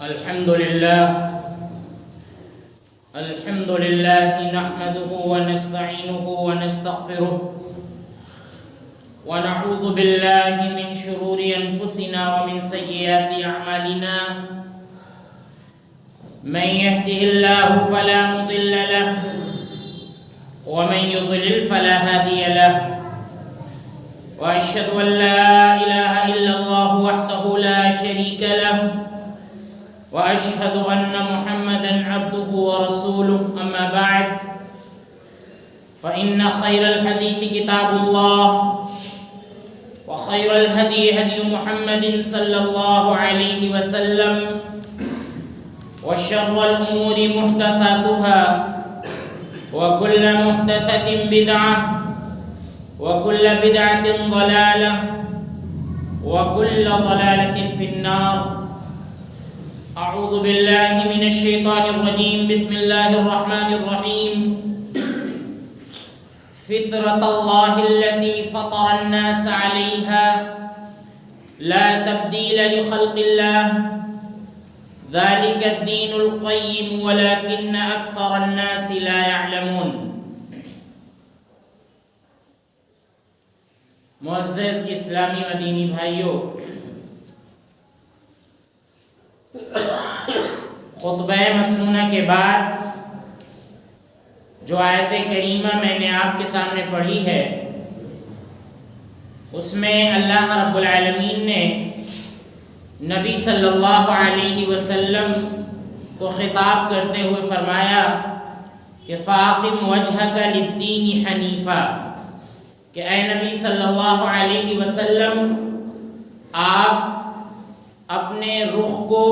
الحمد لله نحمده ونستعينه ونستغفره ونعوذ بالله من شرور أنفسنا ومن سيئات أعمالنا من يهده الله فلا مضل له ومن يضلل فلا هادي له وأشهد أن لا إله إلا الله وحده لا شريك له وأشهد أن محمدًا عبده ورسوله أما بعد فإن خير الحديث كتاب الله وخير الهدي هدي محمد صلى الله عليه وسلم وشر الأمور محدثاتها وكل محدثة بدعة وكل بدعة ضلالة وكل ضلالة في النار. أعوذ بالله من الشيطان الرجيم. بسم الله الرحمن الرحيم. فطرة الله التي فطر الناس عليها لا تبديل لخلق الله ذلك الدين القيم ولكن أكثر الناس لا يعلمون. معزز اسلامی مدینی بھائیوں، خطبہ مسنونہ کے بعد جو آیت کریمہ میں نے آپ کے سامنے پڑھی ہے، اس میں اللہ رب العالمین نے نبی صلی اللہ علیہ وسلم کو خطاب کرتے ہوئے فرمایا کہ فَأَقِمْ وَجْهَكَ لِلدِّينِ حَنِيفًا، کہ اے نبی صلی اللہ علیہ وسلم آپ اپنے رخ کو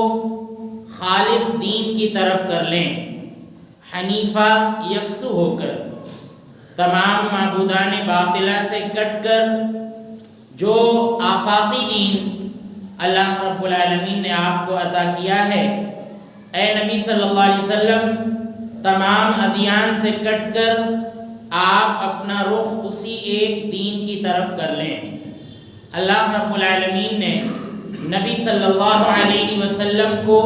خالص دین کی طرف کر لیں، حنیفہ یکسو ہو کر، تمام معبودان باطلہ سے کٹ کر، جو آفاقی دین اللہ رب العالمین نے آپ کو عطا کیا ہے، اے نبی صلی اللہ علیہ وسلم تمام ادیان سے کٹ کر آپ اپنا رخ اسی ایک دین کی طرف کر لیں۔ اللہ رب العالمین نے نبی صلی اللہ علیہ وسلم کو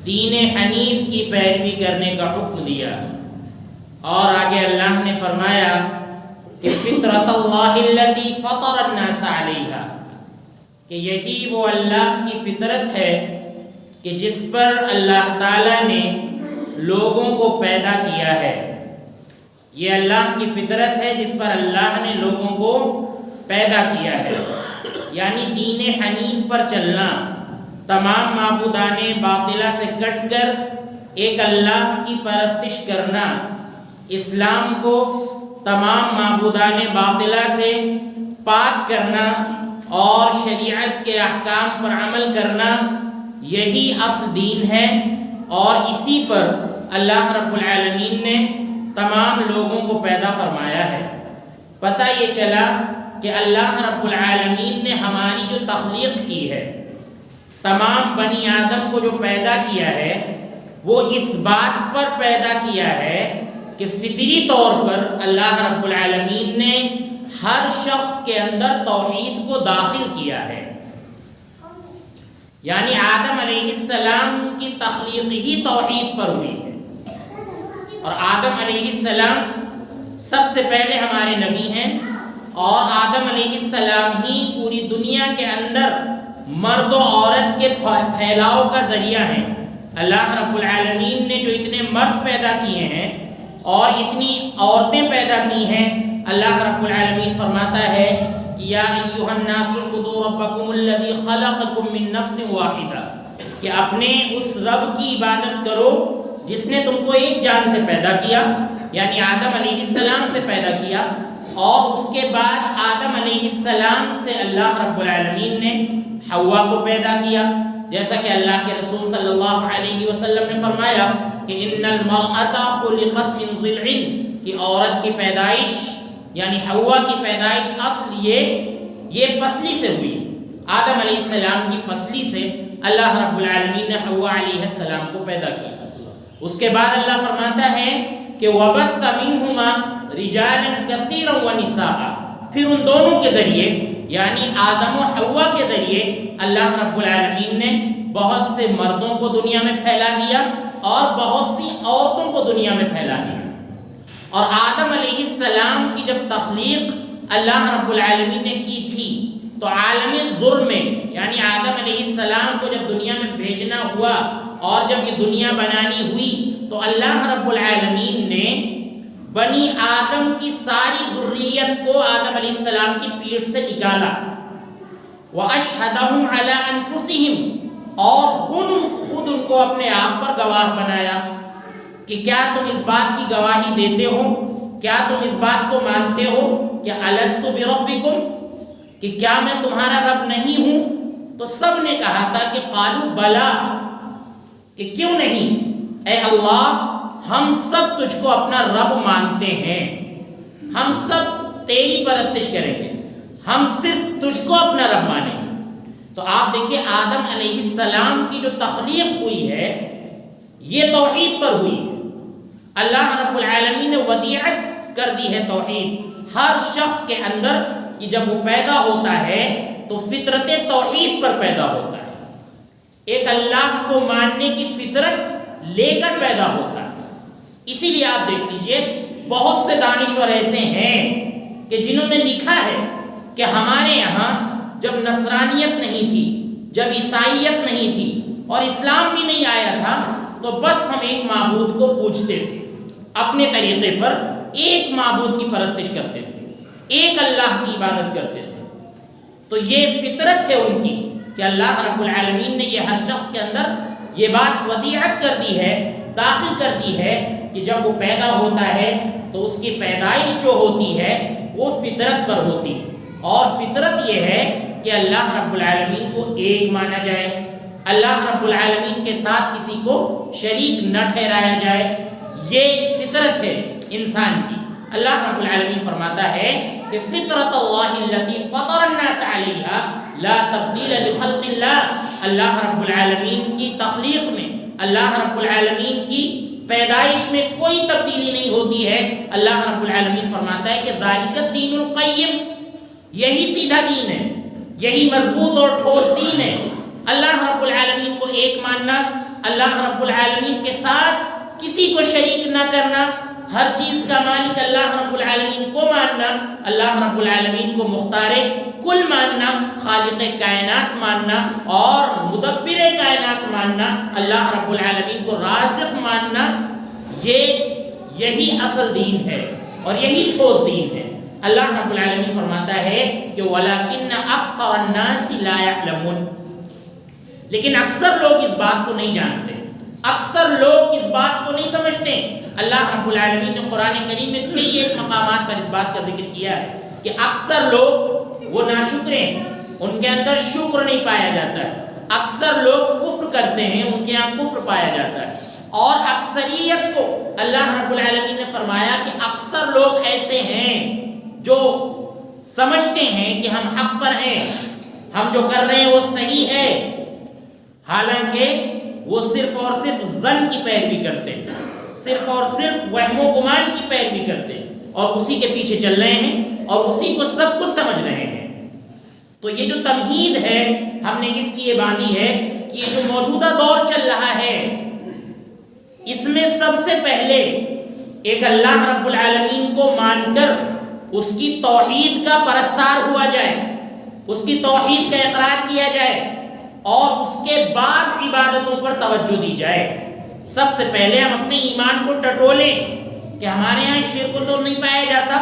دین حنیف کی پیروی کرنے کا حکم دیا، اور آگے اللہ نے فرمایا کہ فطرت اللہ التی فطر الناس علیہا، کہ یہی وہ اللہ کی فطرت ہے کہ جس پر اللہ تعالیٰ نے لوگوں کو پیدا کیا ہے۔ یہ اللہ کی فطرت ہے جس پر اللہ نے لوگوں کو پیدا کیا ہے، یعنی دین حنیف پر چلنا، تمام معبودان باطلہ سے کٹ کر ایک اللہ کی پرستش کرنا، اسلام کو تمام معبودان باطلہ سے پاک کرنا اور شریعت کے احکام پر عمل کرنا، یہی اصل دین ہے، اور اسی پر اللہ رب العالمین نے تمام لوگوں کو پیدا فرمایا ہے۔ پتہ یہ چلا کہ اللہ رب العالمین نے ہماری جو تخلیق کی ہے، تمام بنی آدم کو جو پیدا کیا ہے، وہ اس بات پر پیدا کیا ہے کہ فطری طور پر اللہ رب العالمین نے ہر شخص کے اندر توحید کو داخل کیا ہے، یعنی آدم علیہ السلام کی تخلیق ہی توحید پر ہوئی ہے، اور آدم علیہ السلام سب سے پہلے ہمارے نبی ہیں، اور آدم علیہ السلام ہی پوری دنیا کے اندر مرد و عورت کے پھیلاؤ کا ذریعہ ہیں۔ اللہ رب العالمین نے جو اتنے مرد پیدا کیے ہیں اور اتنی عورتیں پیدا کی ہیں، اللہ رب العالمین فرماتا ہے یا ایھا الناس اعبدوا ربکم الذی خلقکم من نفس واحدہ، کہ اپنے اس رب کی عبادت کرو جس نے تم کو ایک جان سے پیدا کیا، یعنی آدم علیہ السلام سے پیدا کیا، اور اس کے بعد آدم علیہ السلام سے اللہ رب العالمین نے حوا کو پیدا کیا، جیسا کہ اللہ کے رسول صلی اللہ علیہ وسلم نے فرمایا کہ ان المرأة خلقت من ضلع، کہ عورت کی پیدائش یعنی حوا کی پیدائش اصل یہ پسلی سے ہوئی، آدم علیہ السلام کی پسلی سے اللہ رب العالمین نے حوا علیہ السلام کو پیدا کیا۔ اس کے بعد اللہ فرماتا ہے کہ وَبَثَّ مِنْهُمَا رِجَالًا كَثِيرًا وَنِسَاءً، پھر ان دونوں کے ذریعے یعنی آدم و حوا کے ذریعے اللہ رب العالمین نے بہت سے مردوں کو دنیا میں پھیلا دیا اور بہت سی عورتوں کو دنیا میں پھیلا دیا۔ اور آدم علیہ السلام کی جب تخلیق اللہ رب العالمین نے کی تھی تو عالم ذر میں، یعنی آدم علیہ السلام کو جب دنیا میں بھیجنا ہوا اور جب یہ دنیا بنانی ہوئی تو اللہ رب العالمین نے بنی آدم کی ساری ذریت کو آدم علیہ السلام کی پیٹھ سے نکالا۔ وَأَشْهَدَهُمْ عَلَىٰ أَنفُسِهِمْ، اور خود ان کو اپنے آپ پر گواہ بنایا کہ کیا تم اس بات کی گواہی دیتے ہو، کیا تم اس بات کو مانتے ہو کہ أَلَسْتُ بِرَبِّكُمْ، کہ کیا میں تمہارا رب نہیں ہوں؟ تو سب نے کہا تھا کہ قالوا بلا، کہ کیوں نہیں، اے اللہ ہم سب تجھ کو اپنا رب مانتے ہیں، ہم سب تیری پرستش کریں گے، ہم صرف تجھ کو اپنا رب مانیں گے۔ تو آپ دیکھیں آدم علیہ السلام کی جو تخلیق ہوئی ہے یہ توحید پر ہوئی ہے۔ اللہ رب العالمین نے ودیعت کر دی ہے توحید ہر شخص کے اندر، کہ جب وہ پیدا ہوتا ہے تو فطرت توحید پر پیدا ہوتا ہے، ایک اللہ کو ماننے کی فطرت لے کر پیدا ہوتا ہے۔ اسی لیے آپ دیکھ لیجئے بہت سے دانشور ایسے ہیں کہ جنہوں نے لکھا ہے کہ ہمارے یہاں جب نصرانیت نہیں تھی، جب عیسائیت نہیں تھی اور اسلام بھی نہیں آیا تھا تو بس ہم ایک معبود کو پوجتے تھے، اپنے طریقے پر ایک معبود کی پرستش کرتے تھے، ایک اللہ کی عبادت کرتے تھے۔ تو یہ فطرت ہے ان کی کہ اللہ رب العالمین نے یہ ہر شخص کے اندر یہ بات ودیعت کر دی ہے، داخل کر دی ہے کہ جب وہ پیدا ہوتا ہے تو اس کی پیدائش جو ہوتی ہے وہ فطرت پر ہوتی ہے، اور فطرت یہ ہے کہ اللہ رب العالمین کو ایک مانا جائے، اللہ رب العالمین کے ساتھ کسی کو شریک نہ ٹھہرایا جائے، یہ فطرت ہے انسان کی۔ اللہ رب العالمین فرماتا ہے کہ فطرت اللہ التی فطر الناس علیہا لا تبدیل لخلق اللہ، اللہ رب العالمین کی تخلیق میں، اللہ رب العالمین کی پیدائش میں کوئی تبدیلی نہیں ہوتی ہے۔ اللہ رب العالمین فرماتا ہے کہ ذالک الدین القیم، یہی سیدھا دین ہے، یہی مضبوط اور ٹھوس دین ہے۔ اللہ رب العالمین کو ایک ماننا، اللہ رب العالمین کے ساتھ کسی کو شریک نہ کرنا، ہر چیز کا مالک اللہ رب العالمین کو ماننا، اللہ رب العالمین کو مختار کل ماننا، خالق کائنات ماننا اور مدبر کائنات ماننا، اللہ رب العالمین کو رازق ماننا، یہی اصل دین ہے اور یہی ٹھوس دین ہے۔ اللہ رب العالمین فرماتا ہے کہ وَلَكِنَّ أَكْثَرَ النَّاسِ لَا يَعْلَمُونَ، لیکن اکثر لوگ اس بات کو نہیں جانتے، اکثر لوگ اس بات کو نہیں سمجھتے۔ اللہ رب العالمین نے قرآن کریم میں کئی ایک مقامات پر اس بات کا ذکر کیا ہے کہ اکثر لوگ وہ ناشکر ہیں، ان کے اندر شکر نہیں پایا جاتا ہے، اکثر لوگ کفر کرتے ہیں، ان کے یہاں کفر پایا جاتا ہے، اور اکثریت کو اللہ رب العالمین نے فرمایا کہ اکثر لوگ ایسے ہیں جو سمجھتے ہیں کہ ہم حق پر ہیں، ہم جو کر رہے ہیں وہ صحیح ہے، حالانکہ وہ صرف اور صرف ظن کی پیروی کرتے ہیں، صرف اور صرف وہم و گمان کی پیروی کرتے ہیں اور اسی کے پیچھے چل رہے ہیں اور اسی کو سب کچھ سمجھ رہے ہیں۔ تو یہ جو تمہید ہے ہم نے اس لیے باندھی ہے کہ یہ جو موجودہ دور چل رہا ہے اس میں سب سے پہلے ایک اللہ رب العالمین کو مان کر اس کی توحید کا پرستار ہوا جائے، اس کی توحید کا اقرار کیا جائے اور اس کے بعد عبادتوں پر توجہ دی جائے۔ سب سے پہلے ہم اپنے ایمان کو ٹٹولیں کہ ہمارے یہاں شرک تو نہیں پایا جاتا،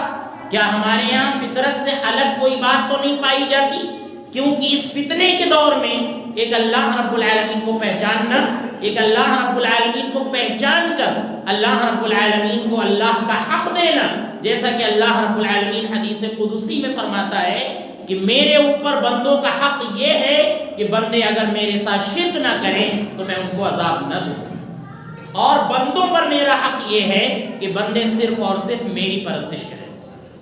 کیا ہمارے یہاں فطرت سے الگ کوئی بات تو نہیں پائی جاتی، کیونکہ اس فتنے کے دور میں ایک اللہ رب العالمین کو پہچاننا، ایک اللہ رب العالمین کو پہچان کر اللہ رب العالمین کو اللہ کا حق دینا، جیسا کہ اللہ رب العالمین حدیث قدسی میں فرماتا ہے کہ میرے اوپر بندوں کا حق یہ ہے کہ بندے اگر میرے ساتھ شرک نہ کریں تو میں ان کو عذاب نہ دوں، اور بندوں پر میرا حق یہ ہے کہ بندے صرف اور صرف میری پرستش کریں،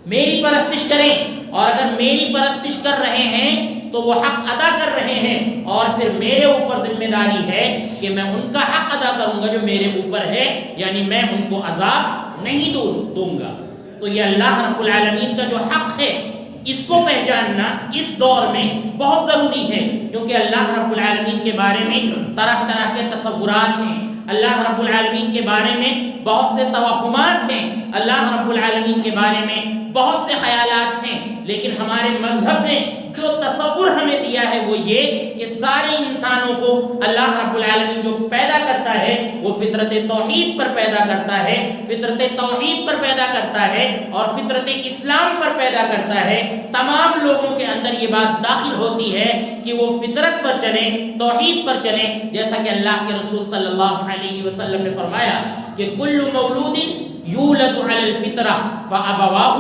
میری پرستش کریں، اور اگر میری پرستش کر رہے ہیں تو وہ حق ادا کر رہے ہیں، اور پھر میرے اوپر ذمہ داری ہے کہ میں ان کا حق ادا کروں گا جو میرے اوپر ہے، یعنی میں ان کو عذاب نہیں دوں گا۔ تو یہ اللہ رب العالمین کا جو حق ہے، اس کو پہچاننا اس دور میں بہت ضروری ہے، کیونکہ اللہ رب العالمین کے بارے میں طرح طرح کے تصورات ہیں، اللہ رب العالمین کے بارے میں بہت سے توہمات ہیں، اللہ رب العالمین کے بارے میں بہت سے خیالات ہیں، لیکن ہمارے مذہب نے جو تصور ہمیں دیا ہے وہ یہ کہ سارے انسانوں کو اللہ رب العالمین جو پیدا کرتا ہے وہ فطرت توحید پر پیدا کرتا ہے، فطرت توحید پر پیدا کرتا ہے اور فطرت اسلام پر پیدا کرتا ہے۔ تمام لوگوں کے اندر یہ بات داخل ہوتی ہے کہ وہ فطرت پر چلیں، توحید پر چلیں، جیسا کہ اللہ کے رسول صلی اللہ علیہ وسلم نے فرمایا کہ کل مولود یولد علی الفطرہ فابواہ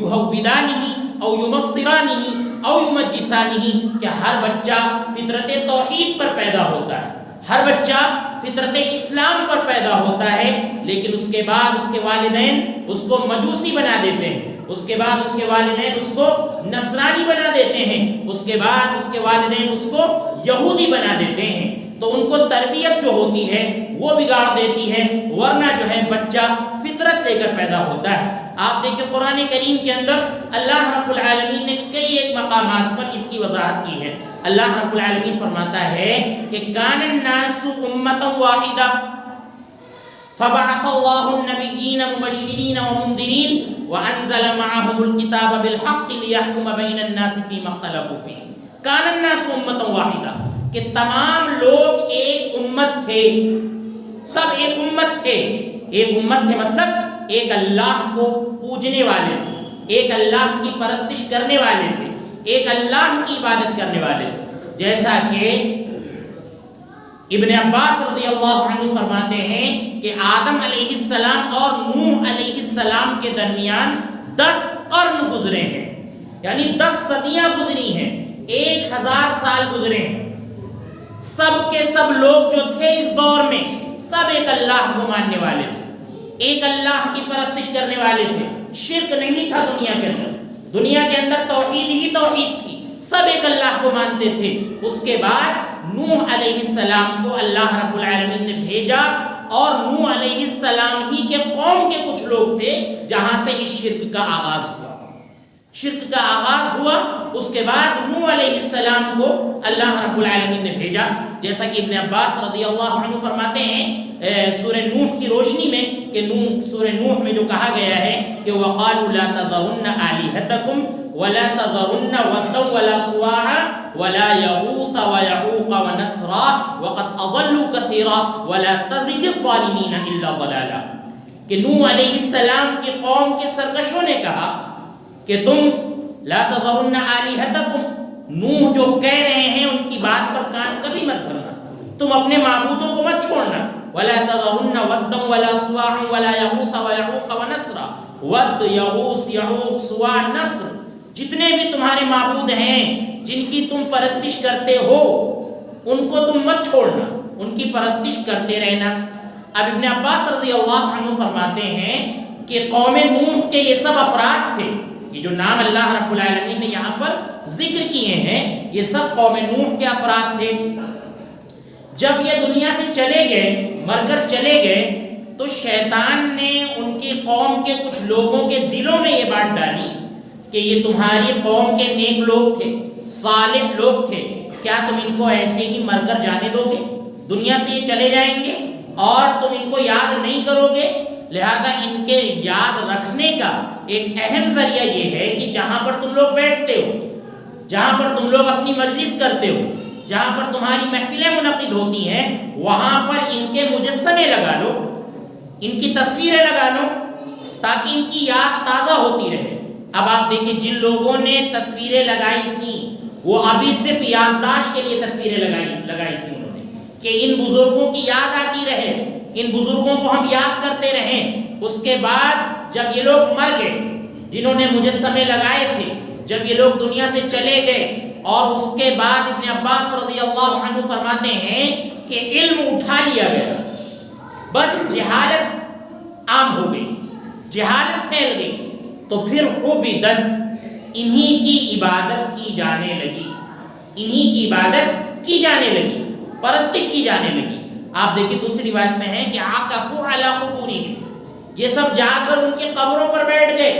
یہودانہ او یمصرانہ او یمجسانہ، کہ ہر بچہ فطرت توحید پر پیدا ہوتا ہے، ہر بچہ فطرت اسلام پر پیدا ہوتا ہے، لیکن اس کے بعد اس کے والدین اس کو مجوسی بنا دیتے ہیں، اس کے بعد اس کے والدین اس کو نصرانی بنا دیتے ہیں، اس کے بعد اس کے والدین اس کو یہودی بنا دیتے ہیں، تو ان کو تربیت جو ہوتی ہے وہ بگاڑ دیتی ہے، ورنہ جو ہے بچہ فطرت لے کر پیدا ہوتا ہے۔ آپ دیکھیں قرآن کریم کے اندر اللہ رب العالمین نے کئی ایک مقامات پر اس کی وضاحت کی ہے۔ اللہ رب العالمین فرماتا ہے کہ کان الناس امۃ واحدہ فبعث اللہ النبیین مبشرین ومنذرین وانزل معهم الکتاب بالحق لیحکم بین الناس فیما اختلفوا فیہ۔ کان الناس امۃ واحدہ، کہ تمام لوگ ایک امت تھے، سب ایک امت تھے، ایک امت تھے مطلب ایک اللہ کو پوجنے والے تھے، ایک اللہ کی پرستش کرنے والے تھے، ایک اللہ کی عبادت کرنے والے تھے، جیسا کہ ابن عباس رضی اللہ عنہ فرماتے ہیں کہ آدم علیہ السلام اور نوح علیہ السلام کے درمیان 10 قرن گزرے ہیں، یعنی 10 صدیاں گزری ہیں، 1000 سال گزرے ہیں۔ سب کے سب لوگ جو تھے اس دور میں سب ایک اللہ کو ماننے والے تھے، ایک اللہ کی پرستش کرنے والے تھے، شرک نہیں تھا دنیا کے اندر، دنیا کے اندر توحید ہی توحید تھی، سب ایک اللہ کو مانتے تھے۔ اس کے بعد نوح علیہ السلام کو اللہ رب العالمین نے بھیجا، اور نوح علیہ السلام ہی کے قوم کے کچھ لوگ تھے جہاں سے اس شرک کا آغاز ہوا، شرک کا آغاز ہوا۔ اس کے بعد نوح علیہ السلام کو اللہ رب العالمین نے بھیجا، جیسا کہ ابن عباس رضی اللہ عنہ فرماتے ہیں سورہ نوح کی روشنی میں کہ سورہ نوح میں جو کہا گیا ہے کہ وَقَالُوا لَا تَذَرُنَّ آلِهَتَكُمْ وَلَا تَذَرُنَّ وَدًّا وَلَا سُوَاعًا وَلَا يَغُوثَ وَيَعُوقَ وَنَسْرًا وَقَدْ أَضَلُّوا كَثِيرًا وَلَا تَزِدِ الظَّالِمِينَ إِلَّا ضَلَالًا، کہ نوح علیہ السلام کی قوم کے سرکشوں نے کہا کہ تم لا تذرن آلہتکم، نوح جو کہہ رہے ہیں ان کی بات پر کان کبھی مت دھرنا، تم اپنے معبودوں کو مت چھوڑنا، ولا تذرن ودا ولا سواعا ولا یغوث ویعوق ونسرا، ود، یغوث، یعوق، سواع، نسر، جتنے بھی تمہارے معبود ہیں جن کی تم پرستش کرتے ہو ان کو تم مت چھوڑنا، ان کی پرستش کرتے رہنا۔ اب ابن عباس رضی اللہ عنہ فرماتے ہیں کہ قوم نوح کے یہ سب افراد تھے، یہ جو نام اللہ رب العالمین نے یہاں پر ذکر کیے ہیں یہ سب قوم نوح کے افراد تھے۔ جب یہ دنیا سے چلے گئے، مر کر چلے گئے، تو شیطان نے ان کی قوم کے کچھ لوگوں کے دلوں میں یہ بات ڈالی کہ یہ تمہاری قوم کے نیک لوگ تھے، صالح لوگ تھے، کیا تم ان کو ایسے ہی مر کر جانے دو گے؟ دنیا سے یہ چلے جائیں گے اور تم ان کو یاد نہیں کرو گے، لہذا ان کے یاد رکھنے کا ایک اہم ذریعہ یہ ہے کہ جہاں پر تم لوگ بیٹھتے ہو، جہاں پر تم لوگ اپنی مجلس کرتے ہو، جہاں پر تمہاری محفلیں منعقد ہوتی ہیں، وہاں پر ان کے مجسمے لگا لو، ان کی تصویریں لگا لو تاکہ ان کی یاد تازہ ہوتی رہے۔ اب آپ دیکھیں جن لوگوں نے تصویریں لگائی تھیں وہ ابھی صرف یادداشت کے لیے تصویریں لگائی تھیں انہوں نے، کہ ان بزرگوں کی یاد آتی رہے، ان بزرگوں کو ہم یاد کرتے رہیں۔ اس کے بعد جب یہ لوگ مر گئے، جنہوں نے مجسمے لگائے تھے، جب یہ لوگ دنیا سے چلے گئے، اور اس کے بعد ابن عباس رضی اللہ عنہ فرماتے ہیں کہ علم اٹھا لیا گیا، بس جہالت عام ہو گئی، جہالت پھیل گئی، تو پھر عبدت، انہی کی عبادت کی جانے لگی، انہی کی عبادت کی جانے لگی، پرستش کی جانے لگی۔ آپ دیکھیں دوسری روایت میں ہے کہ عاکفوا علی قبورہم، یہ سب جا کر ان کی قبروں پر بیٹھ گئے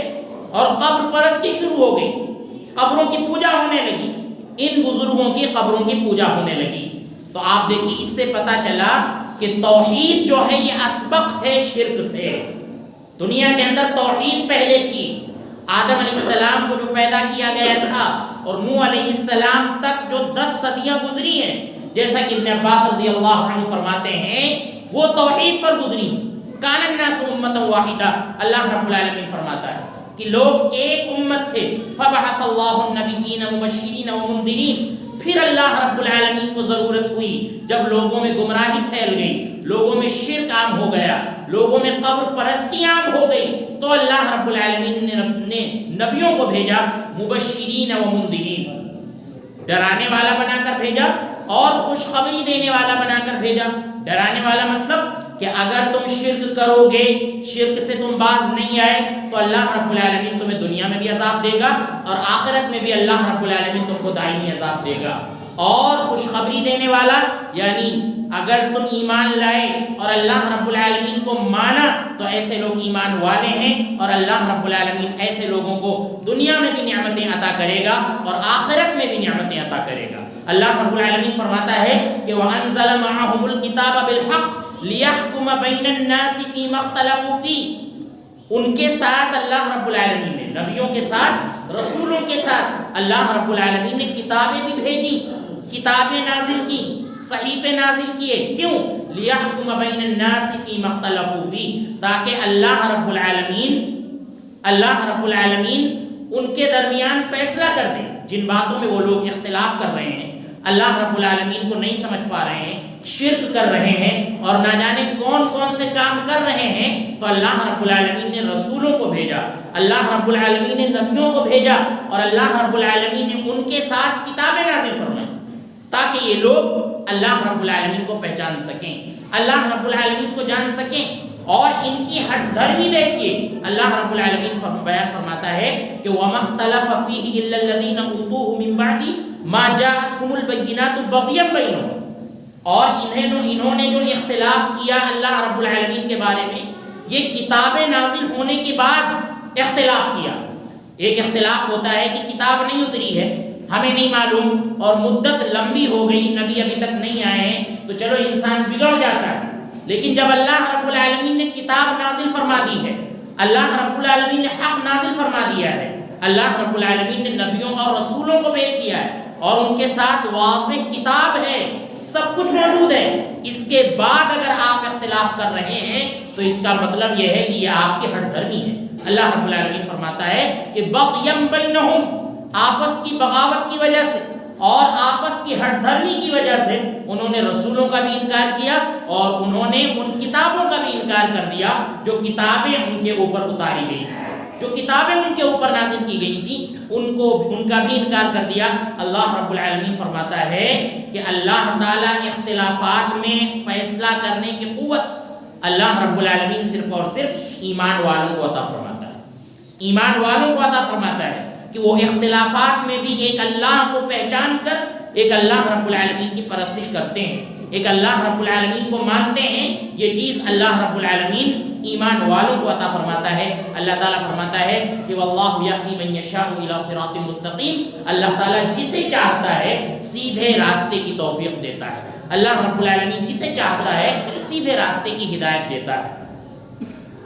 اور قبر پرستی شروع ہو گئی، قبروں کی پوجا ہونے لگی، ان بزرگوں کی قبروں کی پوجا ہونے لگی۔ تو آپ دیکھیے اس سے پتہ چلا کہ توحید جو ہے یہ اسبق ہے شرک سے۔ دنیا کے اندر توحید پہلے تھی، آدم علیہ السلام کو جو پیدا کیا گیا تھا اور نوح علیہ السلام تک جو 10 صدیاں گزری ہیں، جیسا کہ ابن عباس رضی اللہ عنہ فرماتے ہیں وہ توحید پر گزری۔ کان الناس امۃ واحدہ، اللہ رب العالمین فرماتا ہے کہ لوگ ایک امت تھے، فبعث اللہ النبیین مبشرین ومنذرین۔ پھر اللہ رب العالمین کو ضرورت ہوئی جب لوگوں میں گمراہی پھیل گئی، لوگوں میں شرک عام ہو گیا، لوگوں میں قبر پرستی عام ہو گئی، تو اللہ رب العالمین نے نبیوں کو بھیجا مبشرین و منذرین، ڈرانے والا بنا کر بھیجا اور خوشخبری دینے والا بنا کر بھیجا۔ ڈرانے والا مطلب کہ اگر تم شرک کرو گے، شرک سے تم باز نہیں آئے تو اللہ رب العالمین تمہیں دنیا میں بھی عذاب دے گا اور آخرت میں بھی اللہ رب العالمین تم کو دائمی عذاب دے گا۔ اور خوشخبری دینے والا یعنی اگر تم ایمان لائے اور اللہ رب العالمین کو مانا تو ایسے لوگ ایمان والے ہیں، اور اللہ رب العالمین ایسے لوگوں کو دنیا میں بھی نعمتیں عطا کرے گا اور آخرت میں بھی نعمتیں عطا کرے گا۔ اللہ رب العالمین فرماتا ہے کہ وَأَنزَلَ مَعَهُمُ الْكِتَابَ بِالْحَقِّ لِيَحْكُمَ بَيْنَ النَّاسِ فِيمَا اخْتَلَفُوا فِيهِ۔ ان کے ساتھ اللہ رب العالمین نے، نبیوں کے ساتھ، رسولوں کے ساتھ اللہ رب العالمین نے کتابیں بھی بھیجی، کتابیں نازل کی، صحیفے نازل کیے۔ کیوں؟ لِيَحْكُمَ بَيْنَ النَّاسِ فِيمَا اخْتَلَفُوا فِيهِ، تاکہ اللہ رب العالمین ان کے درمیان فیصلہ کر دیں۔ جن باتوں میں وہ لوگ اختلاف کر رہے ہیں، اللہ رب العالمین کو نہیں سمجھ پا رہے ہیں، شرک کر رہے ہیں اور نہ جانے کون کون سے کام کر رہے ہیں، تو اللہ رب العالمین نے رسولوں کو بھیجا، اللہ رب العالمین نے نبیوں کو بھیجا اور اللہ رب العالمین نے ان کے ساتھ کتابیں نازل فرمائیں تاکہ یہ لوگ اللہ رب العالمین کو پہچان سکیں، اللہ رب العالمین کو جان سکیں۔ اور ان کی ہٹ دھرمی دیکھیے، اللہ رب العالمین بیان فرماتا ہے کہ وَمَا اخْتَلَفَ فِيهِ إِلَّا الَّذِينَ أُوتُوهُ مِن بَعْدِ مَا جَاءَتْهُمُ الْبَيِّنَاتُ بَغْيًا بَيْنَهُمْ۔ اور انہوں نے جو اختلاف کیا اللہ رب العالمین کے بارے میں، یہ کتابیں نازل ہونے کے بعد اختلاف کیا۔ ایک اختلاف ہوتا ہے کہ کتاب نہیں اتری ہے، ہمیں نہیں معلوم اور مدت لمبی ہو گئی، نبی ابھی تک نہیں آئے ہیں، تو چلو انسان بگڑ جاتا ہے۔ لیکن جب اللہ رب العالمین نے کتاب نازل فرما دی ہے، اللہ رب العالمین نے حق نازل فرما دیا ہے، اللہ رب العالمین نے نبیوں اور رسولوں کو بھیج دیا ہے اور ان کے ساتھ واضح کتاب ہے، سب کچھ موجود ہے، اس کے بعد اگر آپ اختلاف کر رہے ہیں تو اس کا مطلب یہ ہے کہ یہ آپ کی ہٹ دھرمی ہے۔ اللہ رب العالمین فرماتا ہے کہ بغیم بینہم، آپس کی بغاوت کی وجہ سے اور آپس کی ہٹ دھرمی کی وجہ سے انہوں نے رسولوں کا بھی انکار کیا اور انہوں نے ان کتابوں کا بھی انکار کر دیا جو کتابیں ان کے اوپر اتاری گئی تھیں، جو کتابیں ان کے اوپر نازل کی گئی تھیں ان کا بھی انکار کر دیا۔ اللہ رب العالمین فرماتا ہے کہ اللہ تعالیٰ اختلافات میں فیصلہ کرنے کی قوت اللہ رب العالمین صرف اور صرف ایمان والوں کو عطا فرماتا ہے، ایمان والوں کو عطا فرماتا ہے کہ وہ اختلافات میں بھی ایک اللہ کو پہچان کر ایک اللہ رب العالمین کی پرستش کرتے ہیں، ایک اللہ رب العالمین کو مانتے ہیں۔ یہ چیز اللہ رب العالمین ایمان والوں کو عطا فرماتا ہے۔ اللہ تعالیٰ فرماتا ہے کہ واللہ یہدی من یشاء الی صراط مستقیم، اللہ تعالیٰ جسے چاہتا ہے سیدھے راستے کی توفیق دیتا ہے، اللہ رب العالمین جسے چاہتا ہے سیدھے راستے کی ہدایت دیتا ہے۔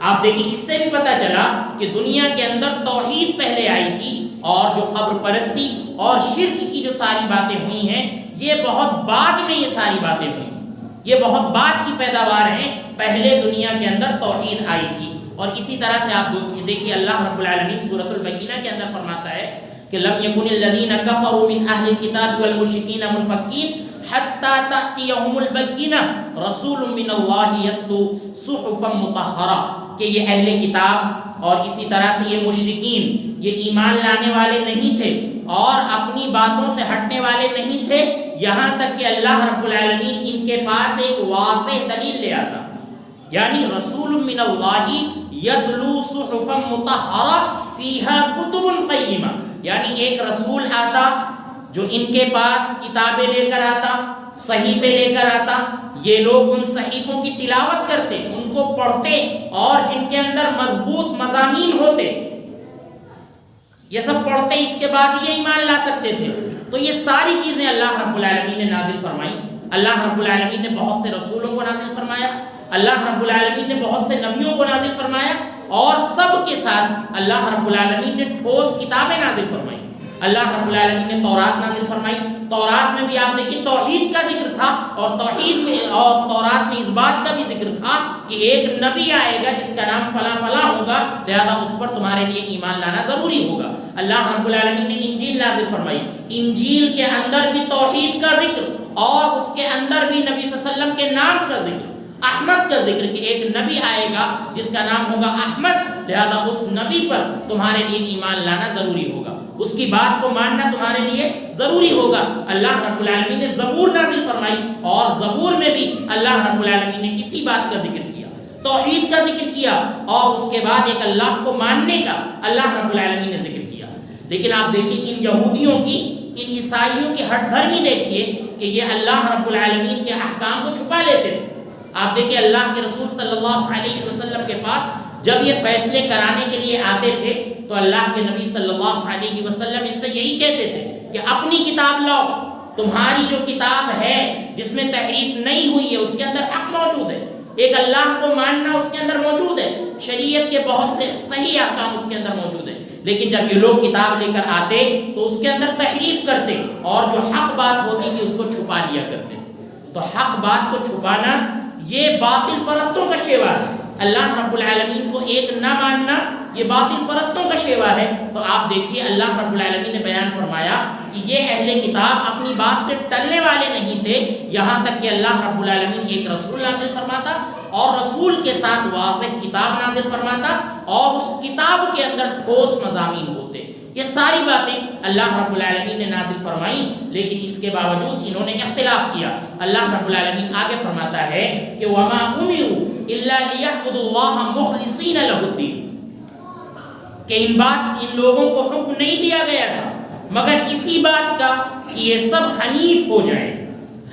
آپ دیکھیں اس سے بھی پتہ چلا کہ دنیا کے اندر توحید پہلے آئی تھی اور جو قبر پرستی اور شرک کی جو ساری باتیں ہوئی ہیں یہ بہت بعد میں یہ ساری باتیں ہوئی ہیں، یہ بہت بعد کی پیداوار ہیں، پہلے دنیا کے اندر توحید آئی تھی۔ اور اسی طرح سے آپ دیکھیے اللہ رب العالمین سورۃ البینہ کے اندر فرماتا ہے کہ لم یکن الذین کفروا من اہل الکتاب والمشرکین منفکین حتی تأتیہم البینہ رسول من اللہ یتلو صحفا مطہرہ، کہ یہ اہل کتاب اور اسی طرح سے یہ مشرکین یہ ایمان لانے والے نہیں تھے اور اپنی باتوں سے ہٹنے والے نہیں تھے، یہاں تک کہ اللہ رب العالمین ان کے پاس ایک واضح دلیل لے آتا، یعنی رسول من اللہ یتلو صحفا مطہرہ فیہا کتب قیمہ، یعنی ایک رسول آتا جو ان کے پاس کتابیں لے کر آتا، صحیفے لے کر آتا، یہ لوگ ان صحیفوں کی تلاوت کرتے، ان کو پڑھتے اور جن کے اندر مضبوط مضامین ہوتے، یہ سب پڑھتے اس کے بعد یہ ایمان لا سکتے تھے. تو یہ ساری چیزیں اللہ رب العالمین نے نازل فرمائی. اللہ رب العالمین نے بہت سے رسولوں کو نازل فرمایا, اللہ رب العالمین نے بہت سے نبیوں کو نازل فرمایا, اور سب کے ساتھ اللہ رب العالمین نے ٹھوس کتابیں نازل فرمائی. اللہ رب العالمین نے تورات نازل فرمائی. تورات میں بھی آپ دیکھیں توحید کا ذکر تھا, اور توحید میں اور تورات میں اس بات کا بھی ذکر تھا کہ ایک نبی آئے گا جس کا نام فلاں فلاں ہوگا, لہذا اس پر تمہارے لیے ایمان لانا ضروری ہوگا. اللہ رب العالمین نے انجیل نازل فرمائی. انجیل کے اندر بھی توحید کا ذکر, اور اس کے اندر بھی نبی صلی اللہ علیہ وسلم کے نام کا ذکر, احمد کا ذکر, کہ ایک نبی آئے گا جس کا نام ہوگا احمد, لہذا اس نبی پر تمہارے لیے ایمان لانا ضروری ہوگا, اس کی بات کو ماننا تمہارے لیے ضروری ہوگا. اللہ رب العالمین نے زبور نازل فرمائی, اور زبور میں بھی اللہ رب العالمین نے اسی بات کا ذکر کیا, توحید کا ذکر کیا, اور اس کے بعد ایک اللہ کو ماننے کا اللہ رب العالمین نے ذکر کیا. لیکن آپ دیکھیں ان یہودیوں کی, ان عیسائیوں کی ہٹ دھرمی دیکھیے کہ یہ اللہ رب العالمین کے احکام کو چھپا لیتے تھے. آپ دیکھیں اللہ کے رسول صلی اللہ علیہ وسلم کے پاس جب یہ فیصلے کرانے کے لیے آتے تھے تو اللہ کے نبی صلی اللہ علیہ وسلم ان سے یہی کہتے تھے کہ اپنی کتاب لاؤ, تمہاری جو کتاب ہے جس میں تحریف نہیں ہوئی ہے اس کے اندر حق موجود ہے, ایک اللہ کو ماننا اس کے اندر موجود ہے, شریعت کے بہت سے صحیح احکام اس کے اندر موجود ہیں. لیکن جب یہ لوگ کتاب لے کر آتے تو اس کے اندر تحریف کرتے, اور جو حق بات ہوتی تھی اس کو چھپا لیا کرتے. تو حق بات کو چھپانا یہ باطل پرستوں کا شیوا ہے. اللہ رب العالمین کو ایک نہ ماننا یہ باطل پرستوں کا شیوا ہے. تو آپ دیکھیے اللہ رب العالمین نے بیان فرمایا کہ یہ اہل کتاب اپنی بات سے ٹلنے والے نہیں تھے, یہاں تک کہ اللہ رب العالمین ایک رسول نازل فرماتا, اور رسول کے ساتھ واضح کتاب نازل فرماتا, اور اس کتاب کے اندر ٹھوس مضامین ہوتے. یہ ساری باتیں اللہ رب العالمین نے نازل فرمائی, لیکن اس کے باوجود انہوں نے اختلاف کیا. اللہ رب العالمین آگے فرماتا ہے کہ وَمَا أُمِرُوا إِلَّا لِيَعْبُدُوا اللَّهَ مُخْلِصِينَ لَهُ الدِّينَ, کہ ان لوگوں کو حکم نہیں دیا گیا تھا مگر اسی بات کا کہ یہ سب حنیف ہو جائیں.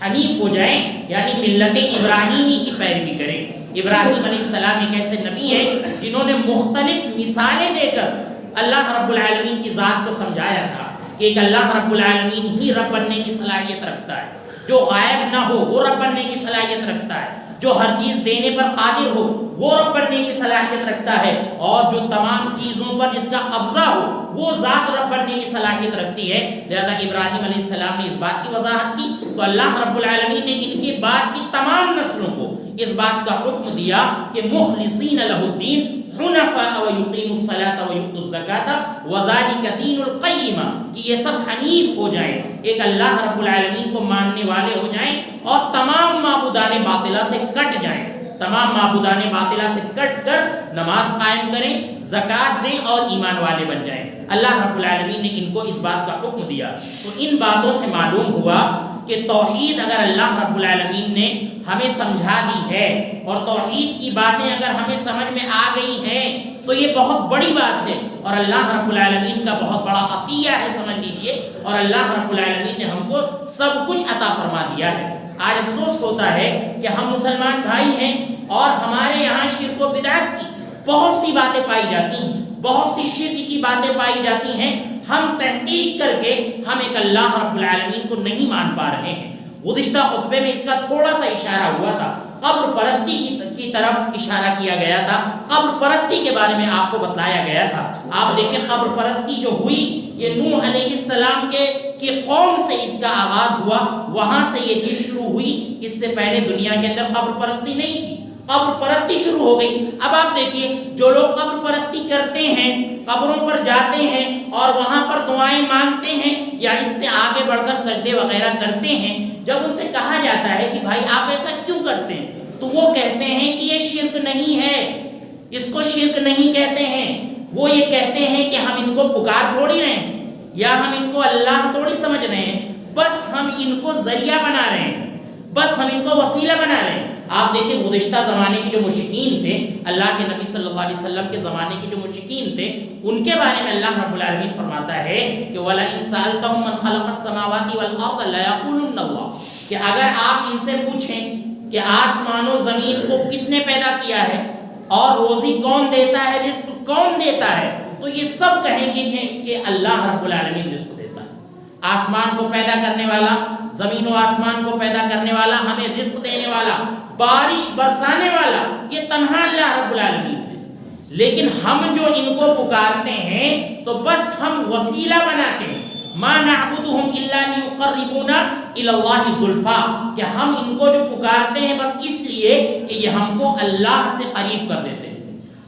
حنیف ہو جائیں یعنی ملت ابراہیمی کی پیروی کریں. ابراہیم علیہ السلام ایک ایسے نبی ہیں جنہوں نے مختلف مثالیں دے کر اللہ رب العالمین کی ذات کو سمجھایا تھا کہ ایک اللہ رب العالمین ہی رب بننے کی صلاحیت رکھتا ہے, جو غائب نہ ہو وہ رب بننے کی صلاحیت رکھتا ہے, جو ہر چیز دینے پر قادر ہو وہ رب بننے کی صلاحیت رکھتا ہے, اور جو تمام چیزوں پر جس کا قبضہ ہو وہ ذات رب بننے کی صلاحیت رکھتی ہے. لہذا ابراہیم علیہ السلام نے اس بات کی وضاحت کی, تو اللہ رب العالمین نے ان کی بات کی تمام نسلوں کو اس بات کا حکم دیا کہ مخلصین لہ الدین حنفاء ویقیموا الصلاة ویؤتوا الزکاة وذلک دین القیمہ, کہ یہ سب حنیف ہو جائیں, ایک اللہ رب العالمین کو ماننے والے ہو جائیں, اور تمام معبودان باطلہ سے کٹ جائیں, تمام معبودان باطلہ سے کٹ کر نماز قائم کریں, زکوٰۃ دیں, اور ایمان والے بن جائیں. اللہ رب العالمین نے ان کو اس بات کا حکم دیا. تو ان باتوں سے معلوم ہوا کہ توحید اگر اللہ رب العالمین نے ہمیں سمجھا دی ہے, اور توحید کی باتیں اگر ہمیں سمجھ میں آ گئی ہیں, تو یہ بہت بڑی بات ہے, اور اللہ رب العالمین کا بہت بڑا عطیہ ہے, سمجھ لیجئے. اور اللہ رب العالمین نے ہم کو سب کچھ عطا فرما دیا ہے. آج افسوس ہوتا ہے کہ ہم مسلمان بھائی ہیں, اور ہمارے یہاں شرک و بدعت کی بہت سی باتیں پائی جاتی ہیں, بہت سی شرک کی باتیں پائی جاتی ہیں. ہم تحقیق کر کے ہم ایک اللہ رب العالمین کو نہیں مان پا رہے ہیں. گزشتہ خطبے میں اس کا تھوڑا سا اشارہ ہوا تھا, قبر پرستی کی طرف اشارہ کیا گیا تھا, قبر پرستی کے بارے میں آپ کو بتلایا گیا تھا. آپ دیکھیں قبر پرستی جو ہوئی یہ نوح علیہ السلام کی قوم سے اس کا آغاز ہوا, وہاں سے یہ چیز شروع ہوئی. اس سے پہلے دنیا کے اندر قبر پرستی نہیں تھی, قبر پرستی شروع ہو گئی. اب آپ دیکھیے جو لوگ قبر پرستی کرتے ہیں, قبروں پر جاتے ہیں اور وہاں پر دعائیں مانگتے ہیں یا اس سے آگے بڑھ کر سجدے وغیرہ کرتے ہیں, جب ان سے کہا جاتا ہے کہ بھائی آپ ایسا کیوں کرتے ہیں, تو وہ کہتے ہیں کہ یہ شرک نہیں ہے, اس کو شرک نہیں کہتے ہیں. وہ یہ کہتے ہیں کہ ہم ان کو پکار تھوڑی رہے ہیں, یا ہم ان کو اللہ تھوڑی سمجھ رہے ہیں, بس ہم ان کو ذریعہ بنا رہے ہیں, بس ہم ان کو وسیلہ بنا رہے ہیں. آپ دیکھیں گزشتہ زمانے کے جو مشرکین تھے, اللہ کے نبی صلی اللہ علیہ وسلم کے زمانے کے جو مشرکین تھے, ان کے بارے میں اللہ رب العالمین فرماتا ہے کہ وَلَئِن سَأَلْتَهُم مَّنْ خَلَقَ السَّمَاوَاتِ وَالْأَرْضَ لَيَقُولُنَّ اللَّهُ, کہ اگر آپ ان سے پوچھیں کہ آسمان و زمین کو کس نے پیدا کیا ہے, اور روزی کون دیتا ہے, رزق کون دیتا ہے, تو یہ سب کہیں گے کہ اللہ رب العالمین رزق دیتا ہے. آسمان کو پیدا کرنے والا، زمین و آسمان کو پیدا کرنے والا، ہمیں رزق دینے والا، بارش برسانے والا، یہ تنہا اللہ رب العالمین ہے. لیکن ہم جو ان کو پکارتے ہیں تو بس ہم وسیلہ بناتے ہیں. ما نعبدهم الا ليقربونا الى الله زلفا، کہ ہم ان کو جو پکارتے ہیں بس اس لیے کہ یہ ہم کو اللہ سے قریب کر دیتے ہیں.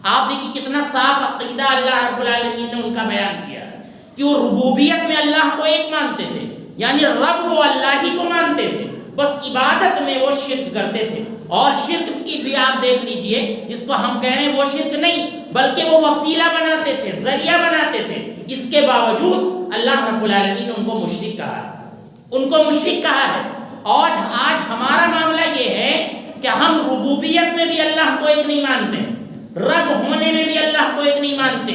آپ دیکھیں کتنا صاف عقیدہ اللہ رب العالمین نے ان کا بیان کیا کہ وہ ربوبیت میں اللہ کو ایک مانتے تھے، یعنی رب وہ اللہ ہی کو مانتے تھے، بس عبادت میں وہ شرک کرتے تھے. اور شرک کی بھی آپ دیکھ لیجئے، جس کو ہم کہہ رہے ہیں وہ شرک نہیں بلکہ وہ وسیلہ بناتے تھے، ذریعہ بناتے تھے. اس کے باوجود اللہ رب العالمین نے ان کو مشرک کہا ہے، ان کو مشرک کہا ہے. اور آج ہمارا معاملہ یہ ہے کہ ہم ربوبیت میں بھی اللہ کو ایک نہیں مانتے، رب ہونے میں بھی اللہ کو ایک نہیں مانتے.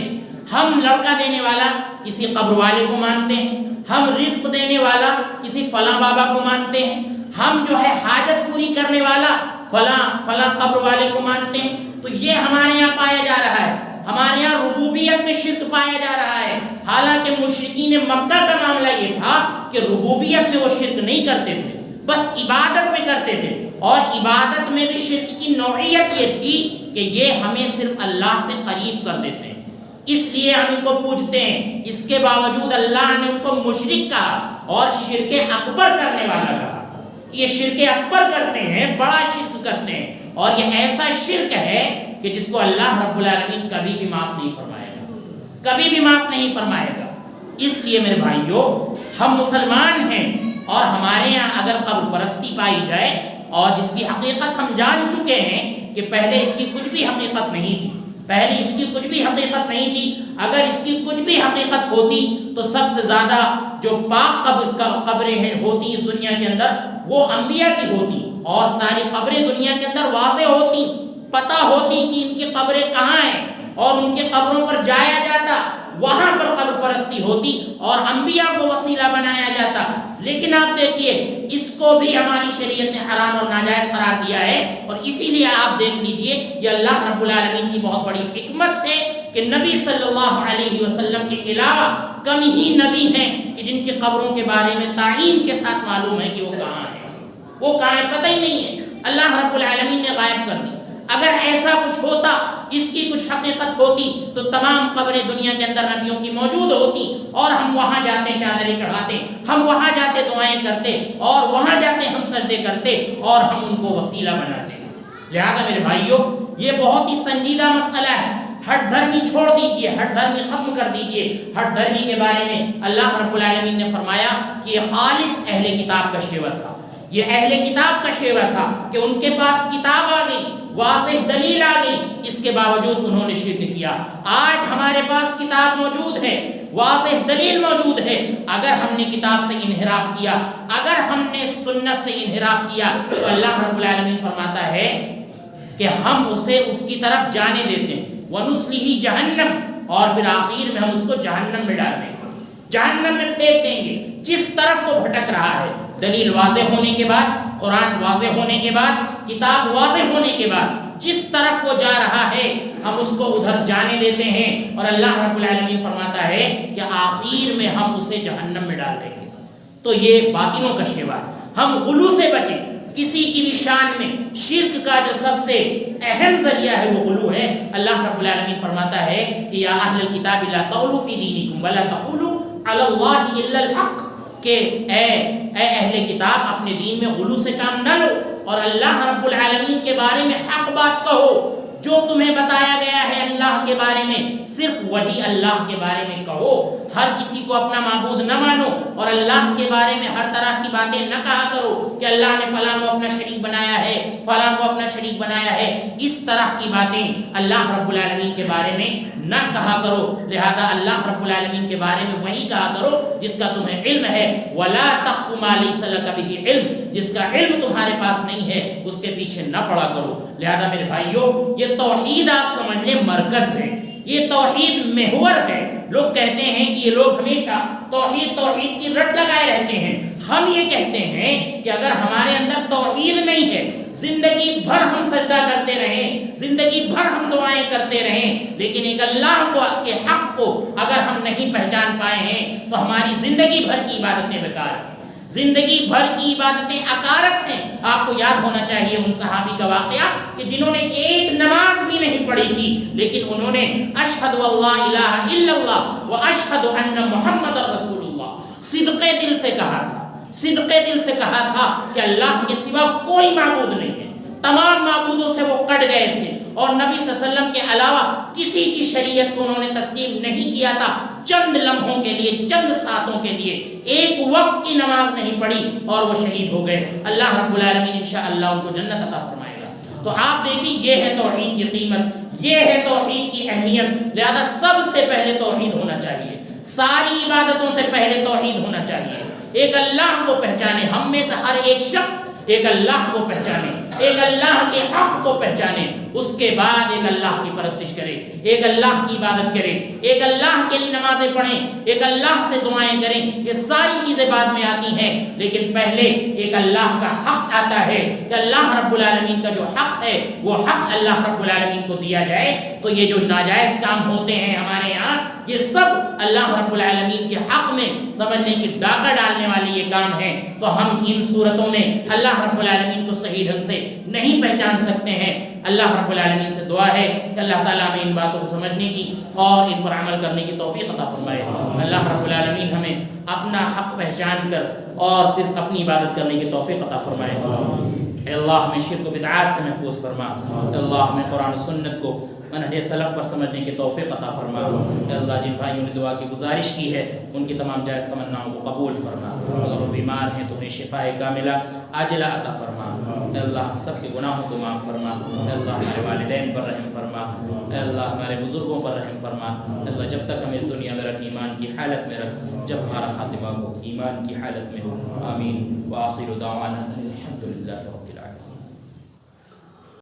ہم لڑکا دینے والا کسی قبر والے کو مانتے ہیں، ہم رزق دینے والا کسی فلاں بابا کو مانتے ہیں، ہم جو ہے حاجت پوری کرنے والا فلاں قبر والے کو مانتے ہیں. تو یہ ہمارے یہاں پایا جا رہا ہے، ہمارے یہاں ربوبیت میں شرک پایا جا رہا ہے. حالانکہ مشرکین مکہ کا معاملہ یہ تھا کہ ربوبیت میں وہ شرک نہیں کرتے تھے، بس عبادت میں کرتے تھے. اور عبادت میں بھی شرک کی نوعیت یہ تھی کہ یہ ہمیں صرف اللہ سے قریب کر دیتے ہیں، اس لیے ہم ان کو پوچھتے ہیں. اس کے باوجود اللہ نے ان کو مشرک کہا اور شرک اکبر کرنے والا کہا. یہ شرک اکبر کرتے ہیں، بڑا شرک کرتے ہیں، اور یہ ایسا شرک ہے کہ جس کو اللہ رب العالمین کبھی بھی معاف نہیں فرمائے گا، کبھی بھی معاف نہیں فرمائے گا. اس لیے میرے بھائیوں، ہم مسلمان ہیں اور ہمارے یہاں اگر قبر پرستی پائی جائے اور جس کی حقیقت ہم جان چکے ہیں کہ پہلے اس کی کچھ بھی حقیقت نہیں تھی، پہلے اس کی کچھ بھی حقیقت نہیں تھی. اگر اس کی کچھ بھی حقیقت ہوتی تو سب سے زیادہ جو پاک قبریں ہوتی اس دنیا کے اندر وہ انبیاء کی ہوتی، اور ساری قبریں دنیا کے اندر واضح ہوتی، پتہ ہوتی کہ ان کی قبریں کہاں ہیں، اور ان کی قبروں پر جایا جاتا، وہاں پر قبر پرستی ہوتی اور انبیاء کو وسیلہ بنایا جاتا. لیکن آپ دیکھیے اس کو بھی ہماری شریعت نے حرام اور ناجائز قرار دیا ہے. اور اسی لیے آپ دیکھ لیجئے یہ اللہ رب العالمین کی بہت بڑی حکمت ہے کہ نبی صلی اللہ علیہ وسلم کے علاوہ کم ہی نبی ہیں کہ جن کی قبروں کے بارے میں تعین کے ساتھ معلوم ہے کہ وہ کہاں ہیں، وہ کہاں ہیں پتہ ہی نہیں ہے. اللہ رب العالمین نے غائب کر دی. اگر ایسا کچھ ہوتا، اس کی کچھ حقیقت ہوتی تو تمام قبریں دنیا کے اندر نبیوں کی موجود ہوتی، اور ہم وہاں جاتے چادریں چڑھاتے، ہم وہاں جاتے دعائیں کرتے، اور وہاں جاتے ہم سجدے کرتے اور ہم ان کو وسیلہ بناتے. لہذا میرے بھائیوں یہ بہت ہی سنجیدہ مسئلہ ہے. ہٹ دھرمی چھوڑ دیجئے، ہٹ دھرمی ختم کر دیجئے. ہٹ دھرمی کے بارے میں اللہ رب العالمین نے فرمایا کہ یہ خالص اہل کتاب کا شیوہ تھا، یہ اہل کتاب کا شیوہ تھا کہ ان کے پاس کتاب آ گئی، واضح دلیل آ گئی، اس کے باوجود انہوں نے شرک کیا. آج ہمارے پاس کتاب موجود ہے، واضح دلیل موجود ہے، اگر ہم نے کتاب سے انحراف کیا، اگر ہم نے سنت سے انحراف کیا تو اللہ رب العالمین فرماتا ہے کہ ہم اسے اس کی طرف جانے دیتے ہیں. وَنُصْلِهِ جَهَنَّمَ، اور پھر آخر میں ہم اس کو جہنم میں ڈال دیں گے، جہنم میں پھینک دیں گے. جس طرف وہ بھٹک رہا ہے، دلیل واضح ہونے کے بعد، قرآن واضح ہونے کے بعد، کتاب واضح ہونے کے بعد، جس طرف وہ جا رہا ہے ہم اس کو ادھر جانے دیتے ہیں. اور اللہ رب العالمین فرماتا ہے کہ آخر میں ہم اسے جہنم میں ڈال دیں گے. تو یہ باطنوں کا شیوا ہے. ہم غلو سے بچیں. کسی کی بھی شان میں شرک کا جو سب سے اہم ذریعہ ہے وہ غلو ہے. اللہ رب العالمین فرماتا ہے کہ یا اہل الکتاب لا تغلوا فی دینکم ولا تقولوا علی اللہ الا الحق، کہ اے اہل کتاب اپنے دین میں غلو سے کام نہ لو اور اللہ رب العالمین کے بارے میں حق بات کہو. جو تمہیں بتایا گیا ہے اللہ کے بارے میں صرف وہی اللہ کے بارے میں کہو. ہر کسی کو اپنا معبود نہ مانو اور اللہ کے بارے میں ہر طرح کی باتیں نہ کہا کرو کہ اللہ نے فلاں کو اپنا شریک بنایا ہے، فلاں کو اپنا شریک بنایا ہے. اس طرح کی باتیں اللہ رب العالمین کے بارے میں نہ کہا کرو. لہذا اللہ رب العالمین کے بارے میں وہی کہا کرو جس کا تمہیں علم ہے. وَلَا تَقْفُ مَا لَيْسَ لَكَ بِهِ علم، جس کا علم تمہارے پاس نہیں ہے اس کے پیچھے نہ پڑا کرو. لہذا میرے بھائیوں یہ توحید آپ سمجھ لیں مرکز ہے، یہ توحید محور ہے. لوگ کہتے ہیں کہ یہ لوگ ہمیشہ توحید توحید کی رٹ لگائے رہتے ہیں. ہم یہ کہتے ہیں کہ اگر ہمارے اندر توحید نہیں ہے، زندگی بھر ہم سجدہ کرتے رہیں، زندگی بھر ہم دعائیں کرتے رہیں، لیکن ایک اللہ کو کے حق کو اگر ہم نہیں پہچان پائے ہیں تو ہماری زندگی بھر کی عبادتیں بیکار ہیں، زندگی بھر کی عبادتیں عقارت ہیں۔ آپ کو یاد ہونا چاہیے ان صحابی کا واقعہ کہ جنہوں نے ایک نماز بھی نہیں پڑھی تھی، لیکن انہوں نے اشہد واللہ الہ الا اللہ و اشہد ان محمد رسول اللہ صدقے دل سے کہا تھا، صدقے دل سے کہا تھا کہ اللہ کے سوا کوئی معبود نہیں ہے۔ تمام معبودوں سے وہ کٹ گئے تھے اور نبی صلی اللہ علیہ وسلم کے علاوہ کسی کی شریعت کو انہوں نے تسلیم نہیں کیا تھا۔ چند لمحوں کے لیے، چند ساتوں کے لیے ایک وقت کی نماز نہیں پڑھی اور وہ شہید ہو گئے۔ اللہ رب العالمین انشاءاللہ ان کو جنت عطا فرمائے گا۔ تو آپ دیکھیں یہ ہے توحید کی قیمت، یہ ہے توحید کی اہمیت۔ لہذا سب سے پہلے توحید ہونا چاہیے، ساری عبادتوں سے پہلے توحید ہونا چاہیے۔ ایک اللہ کو پہچانے، ہم میں سے ہر ایک شخص ایک اللہ کو پہچانے، ایک اللہ کے حق کو پہچانے، اس کے بعد ایک اللہ کی پرستش کرے، ایک اللہ کی عبادت کرے، ایک اللہ کے لیے نمازیں پڑھیں، ایک اللہ سے دعائیں کریں۔ یہ ساری چیزیں بعد میں آتی ہیں، لیکن پہلے ایک اللہ کا حق آتا ہے کہ اللہ رب العالمین کا جو حق ہے وہ حق اللہ رب العالمین کو دیا جائے۔ تو یہ جو ناجائز کام ہوتے ہیں ہمارے یہاں، یہ سب اللہ رب العالمین کے حق میں سمجھنے کی ڈاکہ ڈالنے والی یہ کام ہے۔ تو ہم ان صورتوں میں اللہ رب العالمین کو صحیح ڈھنگ سے نہیں پہچان سکتے ہیں۔ اللہ رب العالمین سے دعا ہے کہ اللہ تعالیٰ ہمیں ان باتوں کو سمجھنے کی اور ان پر عمل کرنے کی توفیق عطا فرمائے۔ اللہ رب العالمین ہمیں اپنا حق پہچان کر اور صرف اپنی عبادت کرنے کی توفیق عطا فرمائے۔ اے اللہ ہمیں شرک و بدعات سے محفوظ فرما۔ اے اللہ ہمیں قرآن و سنت کو منہج سلف پر سمجھنے کی توفیق عطا فرما۔ اے اللہ جن بھائیوں نے دعا کی گزارش کی ہے ان کی تمام جائز تمناؤں کو قبول فرما۔ اگر وہ بیمار ہیں تو انہیں شفاء کاملہ عاجلہ عطا فرما۔ اے اللہ ہم سب کے گناہوں کو معاف فرما۔ اے اللہ ہمارے والدین پر رحم فرما۔ اے اللہ ہمارے بزرگوں پر رحم فرما۔ اے اللہ جب تک ہم اس دنیا میں رکھ ایمان کی حالت میں رکھ، جب ہمارا خاتمہ ہو ایمان کی حالت میں ہو۔ آمین۔ وآخر دعوانا الحمدللہ۔